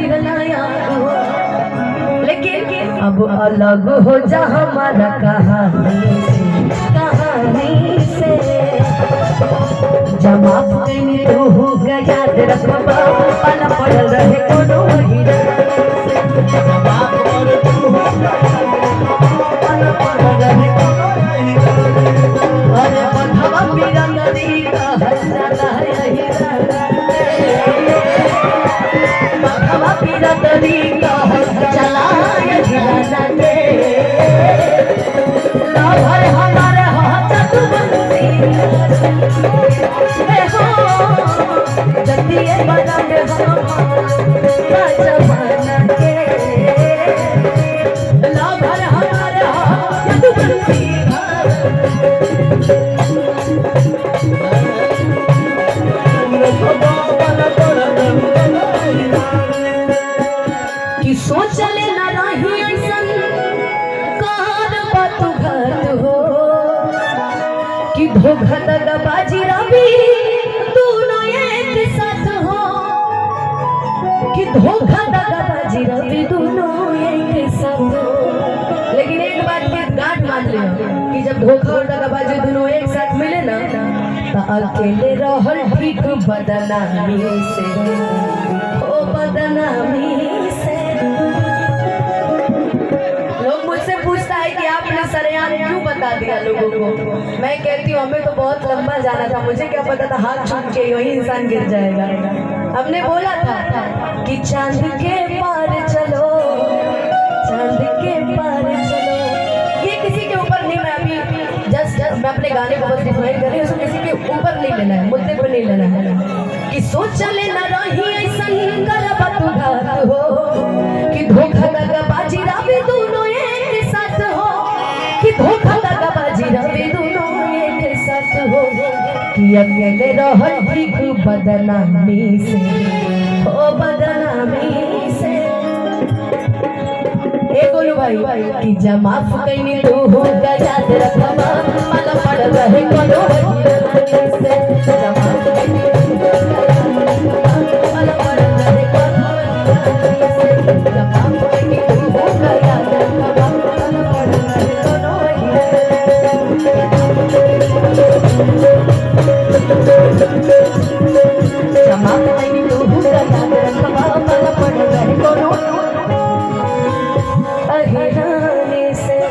दिखलाया हो, लेकिन अब अलग हो जा हमारा कहानी से जमा कहीं तू याद रखबा पल पड़ल रहे कोनो हीरा जमा कर तू पल पड़ल रहे कोनो हीरा अरे बधवा पीरा नदी का हल्ला हीरा बधवा पीरा नदी का चला हीरा दे ला भर हमारे हाथ तू बंसी जतिए बना के हमारा जमाना के ला भर हमारे हाथ बंसी कि सोचले न रही ऐसन कार बातु घात हो कि धोखा दगाबाजी रवि दोनों एक साथ हो कि धोखा दगाबाजी रवि दोनों एक साथ हो। लेकिन एक बात के गांठ मान लियो कि जब धोखा और दगाबाजी दोनों एक साथ मिले ना तो अकेले रहल ठीक बदनामी से ओ बदनामी से। लोग मुझसे पूछता है कि आपने सरेआम क्यों बता दिया लोगों को। मैं कहती हूँ हमें तो बहुत लंबा जाना था, मुझे क्या पता था हाथ छूट के वही इंसान गिर जाएगा। हमने बोला था कि चांद के पार चलो, चांद के पार चलो। ये किसी के ऊपर नहीं, मैं अभी जस्ट मैं अपने गाने को बस डिफाइन कर रही हूँ, किसी के ऊपर नहीं लेना है, मुद्दे पर नहीं लेना है कि सोच ले न रही ऐसा कर घात हो कि धोखा दगाबाजी रवि दोनों एक साथ हो कि धोखा दगाबाजी रवि दोनों एक साथ हो कि अकेले रहल ठीक बदनामी से ओ बदनामी से। ए गोलू भाई कि जमा कहीं तू हो याद रखबा पल पड़ रहे कोनो